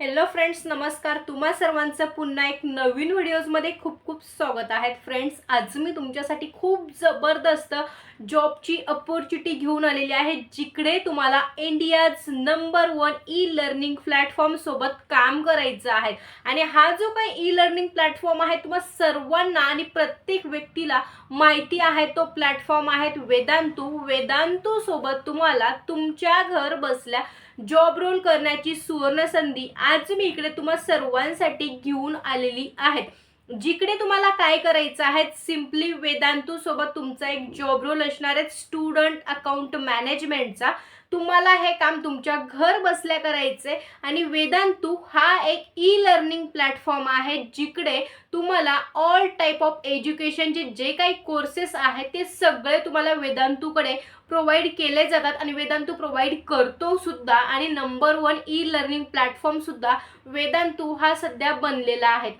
Hello friends, नमस्कार. तुम्हा सर्वांचं पुन्हा एक नवीन व्हिडिओजमध्ये खूप खूप स्वागत आहे. फ्रेंड्स, आज मी तुमच्यासाठी खूप जबरदस्त जॉबची अपॉर्च्युनिटी घेऊन आलेली आहे, जिकडे तुम्हाला India's number 1 e learning platform सोबत काम करायचं आहे. आणि हा जो काही ई लर्निंग प्लॅटफॉर्म आहे, तुम्हा सर्वांना आणि प्रत्येक व्यक्तीला माहिती आहे. तो प्लॅटफॉर्म आहे वेदांतू सोबत तुम्हाला तुमच्या घर बसल्या जॉब रोल करण्याची सुवर्ण संधी आज मी इकडे तुम्हा सर्वांसाठी घेऊन आलेली आहे. जिकडे तुम्हाला काय करायचं आहे, सिम्पली वेदांतू सोबत तुमचा एक जॉब रोल असणार आहे स्टुडंट अकाउंट मॅनेजमेंटचा. तुम्हाला हे काम तुमच्या घर बसल्या करायचे आणि वेदांतू हा एक ई लर्निंग प्लॅटफॉर्म आहे, जिकडे तुम्हाला ऑल टाईप ऑफ एज्युकेशनचे जे काही कोर्सेस आहेत ते सगळे तुम्हाला वेदांतूकडे प्रोव्हाइड केले जातात आणि वेदांतू प्रोव्हाइड करतो सुद्धा. आणि नंबर 1 ई लर्निंग प्लॅटफॉर्म सुद्धा वेदांतू हा सध्या बनलेला आहे.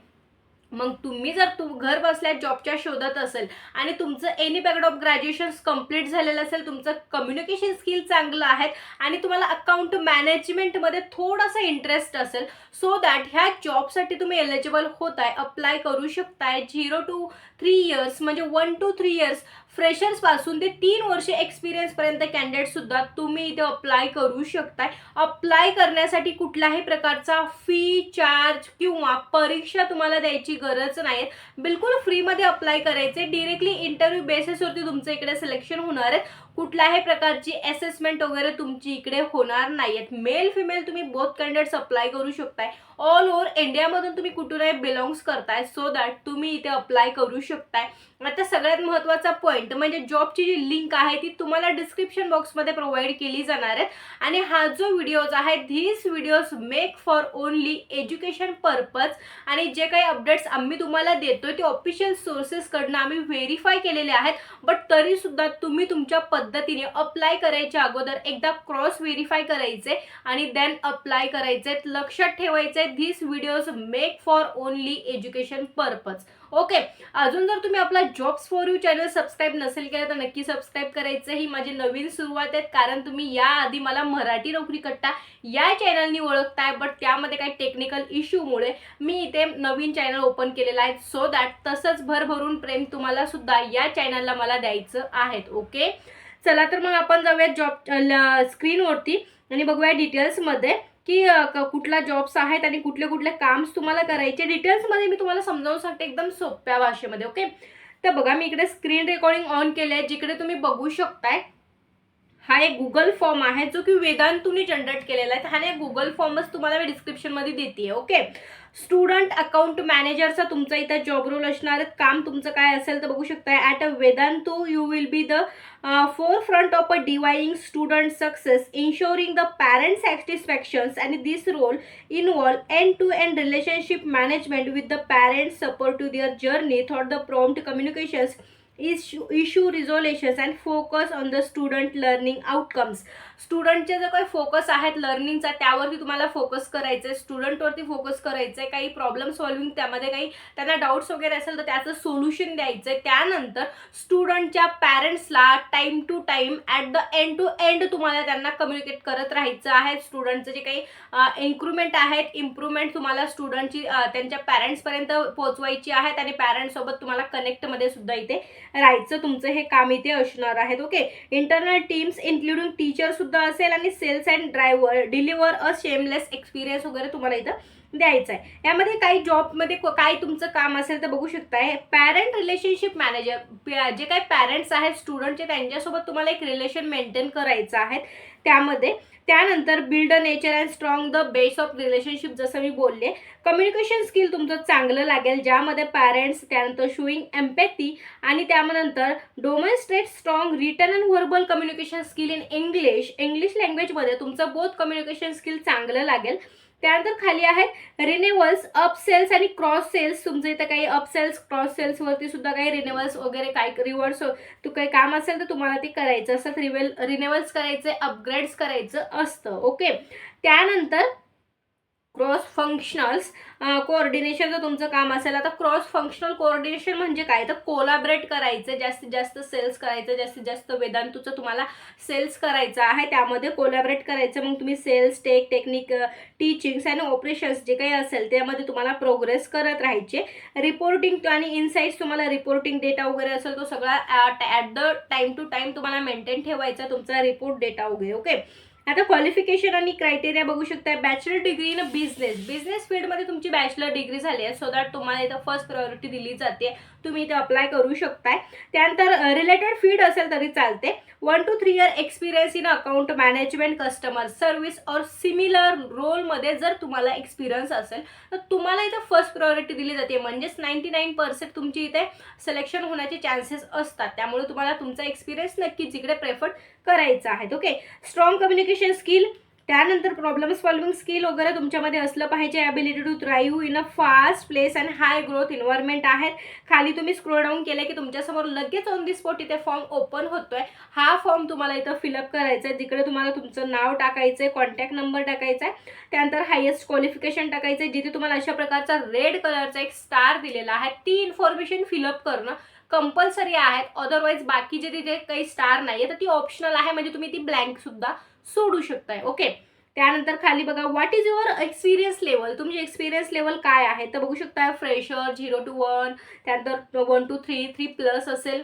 मग तुम्ही जर घर बसल्या जॉबच्या शोधात असेल आणि तुमचं any background of graduation complete झालेलं असेल, तुमचं कम्युनिकेशन स्किल चांगलं आहे आणि तुम्हाला अकाउंट मॅनेजमेंटमध्ये थोडासा इंटरेस्ट असेल, सो दॅट ह्या जॉबसाठी तुम्ही एलिजिबल होताय, अप्लाय करू शकताय. 0 to 3 इयर्स म्हणजे 1 to 3 इयर्स फ्रेशर्स पासून ते 3 वर्ष एक्सपिरियन्स पर्यंत कॅन्डिडेट सुद्धा तुम्ही इथे अप्लाय करू शकताय. अप्लाय करण्यासाठी कुठल्याही प्रकारचा फी, चार्ज किंवा परीक्षा तुम्हाला द्यायची गरज नाही. बिलकुल फ्रीमध्ये अप्लाय करायचे. डिरेक्टली इंटरव्ह्यू बेसिसवरती तुमचं इकडे सिलेक्शन होणार आहे. कुठल्याही प्रकारची असेसमेंट वगैरे तुमची इकडे होणार नाहीयेत. मेल फिमेल तुम्ही बोथ कॅन्डिडेट्स अप्लाय करू शकताय. ऑल ओव्हर इंडियामधून तुम्ही कुठूनही बिलॉंग्स करताय, सो दॅट तुम्ही इथे अप्लाय करू शकताय. आता सगळ्यात महत्त्वाचा पॉईंट म्हणजे जॉबची जी लिंक आहे ती तुम्हाला डिस्क्रिप्शन बॉक्समध्ये प्रोव्हाइड केली जाणार आहे. आणि हा जो व्हिडिओज आहे, this videos make for only education purpose. आणि जे काही अपडेट्स आम्ही तुम्हाला देतोय ते ऑफिशियल सोर्सेसकडनं आम्ही व्हेरीफाय केलेले आहेत. बट तरी सुद्धा तुम्ही तुमच्या पद्धतीने अप्लाय करायच्या अगोदर एकदा क्रॉस व्हेरीफाय करायचे आणि देन अप्लाय करायचे. लक्षात ठेवायचे, this videos make for only education purpose. Okay. अजून जर तुम्ही आपला jobs for you channel subscribe नसेल केलं तर नक्की सबस्क्राईब करायचं. ही माझी नवीन सुरुवात आहे, कारण तुम्ही याआधी मला मराठी नोकरी कट्टा या चॅनलनी ओळखताय, बट त्यामध्ये काही टेक्निकल इश्यूमुळे मी इथे नवीन चॅनल ओपन केलेला आहे, सो दॅट तसंच भरभरून प्रेम तुम्हाला सुद्धा या चॅनलला मला द्यायचं आहे. ओके, चला तर मग आपण जाऊया जॉब स्क्रीनवरती आणि बघूया डिटेल्समध्ये की कुठला जॉब्स आहेत आणि कुठले कुठले काम्स तुम्हाला करायचे. डिटेल्समध्ये मी तुम्हाला समजावून सांगते एकदम सोप्या भाषेमध्ये. ओके, तर बघा मी इकडे स्क्रीन रेकॉर्डिंग ऑन केले आहे, जिकडे तुम्ही बघू शकताय हा एक गुगल फॉर्म आहे जो की वेदांतूने जनरेट केलेला आहे. हा एक गुगल फॉर्मच तुम्हाला मी डिस्क्रिप्शनमध्ये देते. ओके, स्टुडंट अकाउंट मॅनेजरचा तुमचा इथं जॉब रोल असणार आहे. काम तुमचं काय असेल तर बघू शकताय. At a Vedantu you will be the forefront of a dividing student success, ensuring the parents' satisfactions, and this role involve end-to-end relationship management with the parents, support to their journey through the prompt communications, issue resolutions, and focus on the student learning outcomes. स्टुडंटचे जो काही focus आहेत लर्निंगचा, त्यावरती तुम्हाला focus करायचं आहे, स्टुडंटवरती focus करायचं आहे. काही प्रॉब्लेम सॉल्विंग, त्यामध्ये काही त्यांना डाऊट्स वगैरे असेल तर त्याचं सोल्युशन द्यायचं आहे. त्यानंतर स्टुडंटच्या पॅरेंट्सला time to time at the end to end तुम्हाला त्यांना कम्युनिकेट करत राहायचं आहे. स्टुडंटचं जे काही इन्क्रुमेंट आहेत, इम्प्रूव्हमेंट तुम्हाला स्टुडंटची त्यांच्या पॅरेंट्सपर्यंत पोहोचवायची आहेत आणि पॅरेंट्ससोबत तुम्हाला कनेक्टमध्ये सुद्धा इथे राहायचं. तुमचं हे काम इथे असणार आहे. Okay, internal teams including teacher सुद्धा असेल आणि sales and driver deliver a seamless experience वगैरे तुम्हाला इथं द्यायचं आहे. यामध्ये काही जॉबमध्ये काय तुमचं काम असेल तर बघू शकताय. पॅरेंट रिलेशनशिप मॅनेजर, जे काही पॅरेंट्स आहेत स्टुडंटचे त्यांच्यासोबत तुम्हाला एक रिलेशन मेंटेन करायचं आहे त्यामध्ये. त्यानंतर build a nature and strong the base of relationship, जसं मी बोलले. कम्युनिकेशन स्किल तुमचं चांगलं लागेल, ज्यामध्ये पॅरेंट्स, त्यानंतर शोईंग एम्पॅथी आणि त्यानंतर demonstrate strong written and verbal communication skill in English लँग्वेजमध्ये तुमचं बोथ कम्युनिकेशन स्किल चांगलं लागेल. त्यानंतर खाली आहेत रिन्युअल्स, अपसेल्स आणि क्रॉस सेल्स. तुमचं इथं काही अपसेल्स, क्रॉस सेल्सवरती सुद्धा काही रिन्युअल्स वगैरे काही रिवर्स तू काही काम असेल तर तुम्हाला ते करायचं असतं. रिन्युअल्स करायचे, अपग्रेड्स करायचं असतं. ओके, त्यानंतर क्रॉस फंक्शनल्स कोऑर्डिनेशनचं तुमचं काम असेल. आता क्रॉस फंक्शनल कोऑर्डिनेशन म्हणजे काय, तर कोलॅबरेट करायचं, जास्तीत जास्त सेल्स करायचं, जास्तीत जास्त वेदांतूचं तुम्हाला सेल्स करायचं आहे, त्यामध्ये कोलॅबरेट करायचं. मग तुम्ही सेल्स टेक्निक, टीचिंग्स आणि ऑपरेशन्स जे काही असेल त्यामध्ये तुम्हाला प्रोग्रेस करत राहायचे. रिपोर्टिंग आणि इनसाइट्स, तुम्हाला रिपोर्टिंग डेटा वगैरे असेल तो सगळा at the time to time तुम्हाला मेंटेन ठेवायचा तुमचा रिपोर्ट डेटा वगैरे. ओके. आता क्वालिफिकेशन आणि क्रायटेरिया बघू शकता. बॅचलर डिग्री इन बिझनेस फील्डमध्ये तुमची बॅचलर डिग्री झाली आहे, सो दॅट तुम्हाला इथं फर्स्ट प्रायोरिटी दिली जाते, तुम्ही इथे अप्लाय करू शकताय. त्यानंतर रिलेटेड फील्ड असेल तरी चालते. 1 to 3 year experience in account management, customer service और सिमिलर रोलमध्ये जर तुम्हाला एक्सपिरियन्स असेल तर तुम्हाला इथं फर्स्ट प्रायोरिटी दिली जाते. म्हणजेच 99% तुमची इथे सिलेक्शन होण्याचे चान्सेस असतात. त्यामुळे तुम्हाला तुमचा एक्सपिरियन्स नक्कीच इकडे प्रेफर करायचा आहे. ओके. स्ट्रॉंग कम्युनिकेशन स्किल, त्यानंतर प्रॉब्लेम सॉल्विंग स्किल वगैरे तुमच्यामध्ये असलं पाहिजे. Ability to thrive in a fast place and high growth environment आहेत. खाली तुम्ही स्क्रोल डाऊन केलं की तुमच्यासमोर लगेच ऑन दी स्पॉट इथे फॉर्म ओपन होतोय. हा फॉर्म तुम्हाला इथं फिलअप करायचा आहे, जिकडे तुम्हाला तुमचं नाव टाकायचं आहे, कॉन्टॅक्ट नंबर टाकायचा आहे, त्यानंतर हायेस्ट क्वालिफिकेशन टाकायचं आहे, जिथे तुम्हाला अशा प्रकारचा रेड कलरचा एक स्टार दिलेला आहे. ती इन्फॉर्मेशन फिलअप करणं कंपल्सरी आहेत. अदरवाईज बाकीचे तिथे काही स्टार नाही आहे तर ती ऑप्शनल आहे, म्हणजे तुम्ही ती ब्लँक सुद्धा सोडू शकताय. ओके. त्यानंतर खाली बघा what is your experience level, तुमची एक्सपिरियन्स लेवल काय आहे तर बघू शकता. फ्रेशर 0 to 1, त्यानंतर 1 to 3 असेल,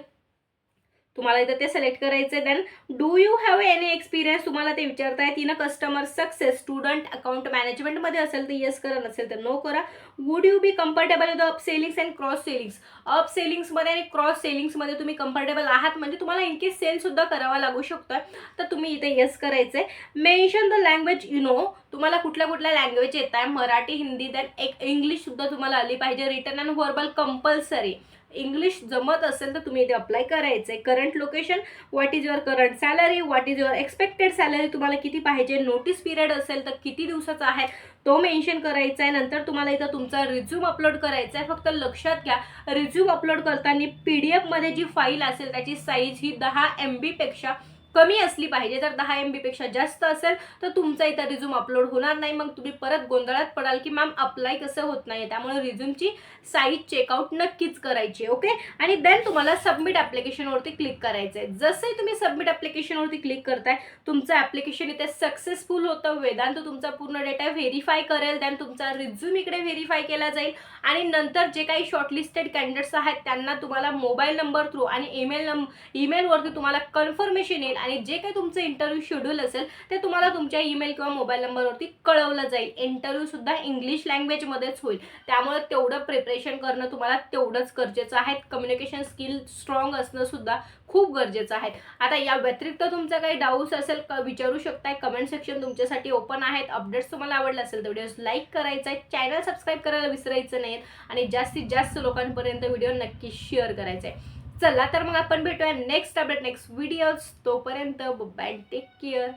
तुम्हाला इथं ते सिलेक्ट करायचं. Then do you have any experience तुम्हाला ते विचारताय. तिनं कस्टमर सक्सेस, स्टुडंट अकाउंट मॅनेजमेंटमध्ये असेल तर येस करा, नसेल तर नो करा. Would you be comfortable with up sellings and cross sellings, up सेलिंग्समध्ये आणि क्रॉस सेलिंग्समध्ये तुम्ही कम्फर्टेबल आहात, म्हणजे तुम्हाला इनकेस सेल सुद्धा करावा लागू शकतोय तर तुम्ही इथे येस करायचंय. Mention the language you know, तुम्हाला कुठल्या कुठल्या लँग्वेज येत आहे, मराठी, हिंदी, देन एक इंग्लिश सुद्धा तुम्हाला आली पाहिजे. Written and verbal compulsory, English जमत असेल तर तुम्ही इथे अप्लाय करायचं आहे. Current location, what is your current salary, what is your expected salary, तुम्हाला किती पाहिजे. नोटीस पिरियड असेल तर किती दिवसाचा आहे तो मेन्शन करायचा आहे. नंतर तुम्हाला इथं तुमचा रिझ्यूम अपलोड करायचा आहे. फक्त लक्षात घ्या, रिझ्यूम अपलोड करताना PDF जी फाईल असेल त्याची साईज ही 10 MB पेक्षा कमी असली पाहिजे. जर 10 MB पेक्षा जास्त असेल तर तुमचा इथं रिझ्यूम अपलोड होणार नाही. मग तुम्ही परत गोंधळात पडाल की मॅम अप्लाय कसं होत नाही. त्यामुळे रिझ्यूमची साईज चेकआउट नक्कीच करायची. ओके. आणि देन तुम्हाला सबमिट ॲप्लिकेशनवरती क्लिक करायचं आहे. जसंही तुम्ही सबमिट ॲप्लिकेशनवरती क्लिक करताय तुमचं ॲप्लिकेशन इथे सक्सेसफुल होतं. वेदांत तुमचा पूर्ण डेटा व्हेरीफाय करेल. देन तुमचा रिझ्यूम इकडे व्हेरीफाय केला जाईल आणि नंतर जे काही शॉर्टलिस्टेड कॅन्डिडेट्स आहेत त्यांना तुम्हाला मोबाईल नंबर थ्रू आणि ईमेलवरती तुम्हाला कन्फर्मेशन येईल आणि जे काही तुमचं इंटरव्ह्यू शेड्यूल असेल ते तुम्हाला तुमच्या ईमेल किंवा मोबाईल नंबरवरती कळवलं जाईल. इंटरव्ह्यू सुद्धा इंग्लिश लँग्वेजमध्येच होईल. त्यामुळे तेवढं प्रिपरेशन करणं तुम्हाला तेवढंच गरजेचं आहे. कम्युनिकेशन स्किल स्ट्रॉंग असणं सुद्धा खूप गरजेचं आहे. आता या व्यतिरिक्त तुमचा काही डाऊट्स असेल विचारू शकताय. कमेंट सेक्शन तुमच्यासाठी ओपन आहेत. अपडेट्स तुम्हाला आवडले असेल तर व्हिडिओज लाईक करायचा आहे, चॅनल सबस्क्राईब करायला विसरायचं नाही आणि जास्तीत जास्त लोकांपर्यंत व्हिडिओ नक्की शेअर करायचा आहे. चला तर मग आपण भेटूया नेक्स्ट अपडेट, नेक्स्ट व्हिडिओज. तोपर्यंत बाय, टेक केअर.